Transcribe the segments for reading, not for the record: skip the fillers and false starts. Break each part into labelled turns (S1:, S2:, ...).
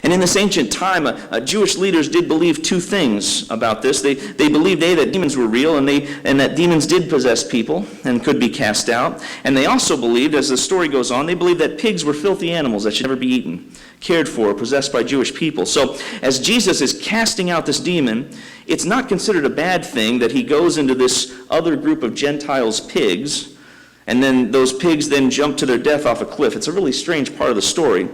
S1: And in this ancient time, Jewish leaders did believe two things about this. They believed, that demons were real and that demons did possess people and could be cast out. And they also believed, as the story goes on, they believed that pigs were filthy animals that should never be eaten, cared for, or possessed by Jewish people. So as Jesus is casting out this demon, it's not considered a bad thing that he goes into this other group of Gentiles' pigs, and then those pigs then jump to their death off a cliff. It's a really strange part of the story.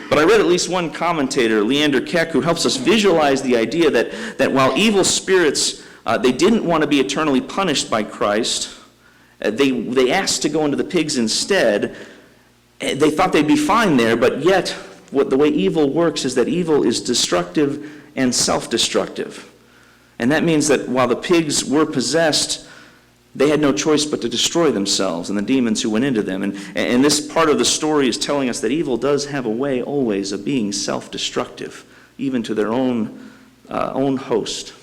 S1: But I read at least one commentator, Leander Keck, who helps us visualize the idea that while evil spirits, they didn't want to be eternally punished by Christ, they asked to go into the pigs instead. They thought they'd be fine there, but yet the way evil works is that evil is destructive and self-destructive. And that means that while the pigs were possessed, they had no choice but to destroy themselves and the demons who went into them. And this part of the story is telling us that evil does have a way always of being self-destructive, even to their own host.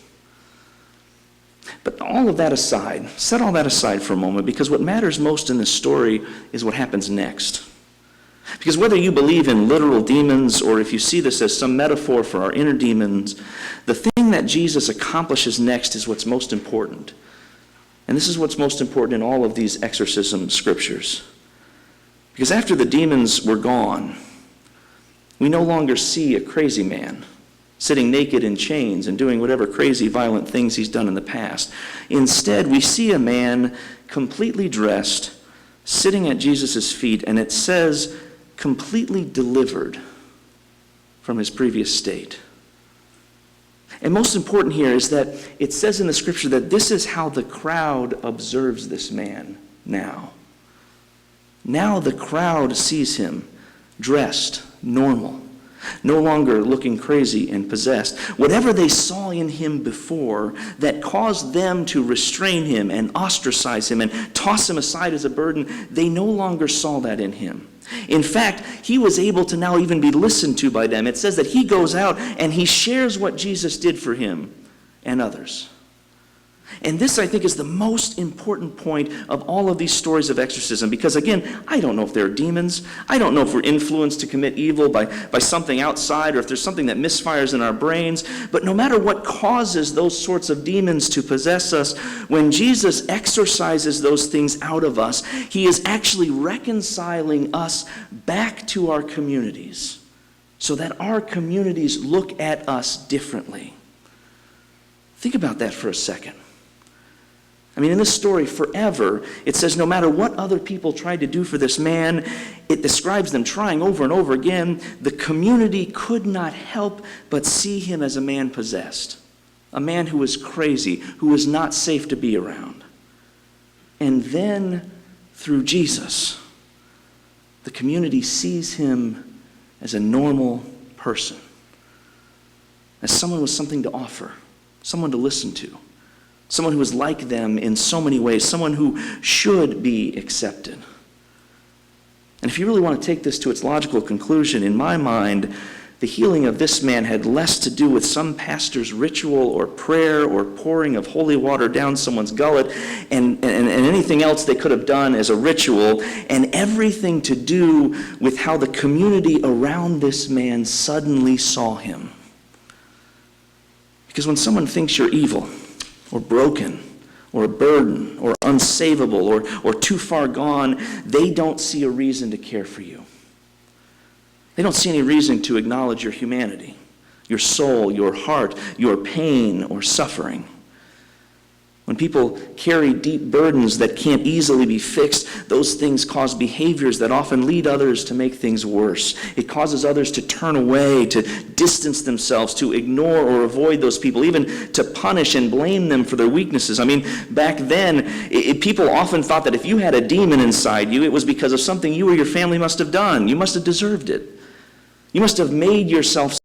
S1: But all of that aside, set all that aside for a moment, because what matters most in this story is what happens next. Because whether you believe in literal demons or if you see this as some metaphor for our inner demons, the thing that Jesus accomplishes next is what's most important. And this is what's most important in all of these exorcism scriptures. Because after the demons were gone, we no longer see a crazy man sitting naked in chains and doing whatever crazy, violent things he's done in the past. Instead, we see a man completely dressed, sitting at Jesus' feet, and it says, completely delivered from his previous state. And most important here is that it says in the scripture that this is how the crowd observes this man now. Now the crowd sees him dressed, normal, no longer looking crazy and possessed. Whatever they saw in him before that caused them to restrain him and ostracize him and toss him aside as a burden, they no longer saw that in him. In fact, he was able to now even be listened to by them. It says that he goes out and he shares what Jesus did for him and others. And this, I think, is the most important point of all of these stories of exorcism. Because, again, I don't know if there are demons. I don't know if we're influenced to commit evil by something outside or if there's something that misfires in our brains. But no matter what causes those sorts of demons to possess us, when Jesus exorcises those things out of us, he is actually reconciling us back to our communities so that our communities look at us differently. Think about that for a second. I mean, in this story, forever, it says no matter what other people tried to do for this man, it describes them trying over and over again, the community could not help but see him as a man possessed, a man who was crazy, who was not safe to be around. And then, through Jesus, the community sees him as a normal person, as someone with something to offer, someone to listen to. Someone who is like them in so many ways, someone who should be accepted. And if you really want to take this to its logical conclusion, in my mind, the healing of this man had less to do with some pastor's ritual or prayer or pouring of holy water down someone's gullet and anything else they could have done as a ritual, and everything to do with how the community around this man suddenly saw him. Because when someone thinks you're evil, or broken, or a burden, or unsavable, or too far gone, they don't see a reason to care for you. They don't see any reason to acknowledge your humanity, your soul, your heart, your pain or suffering. When people carry deep burdens that can't easily be fixed, those things cause behaviors that often lead others to make things worse. It causes others to turn away, to distance themselves, to ignore or avoid those people, even to punish and blame them for their weaknesses. I mean, back then, people often thought that if you had a demon inside you, it was because of something you or your family must have done. You must have deserved it. You must have made yourself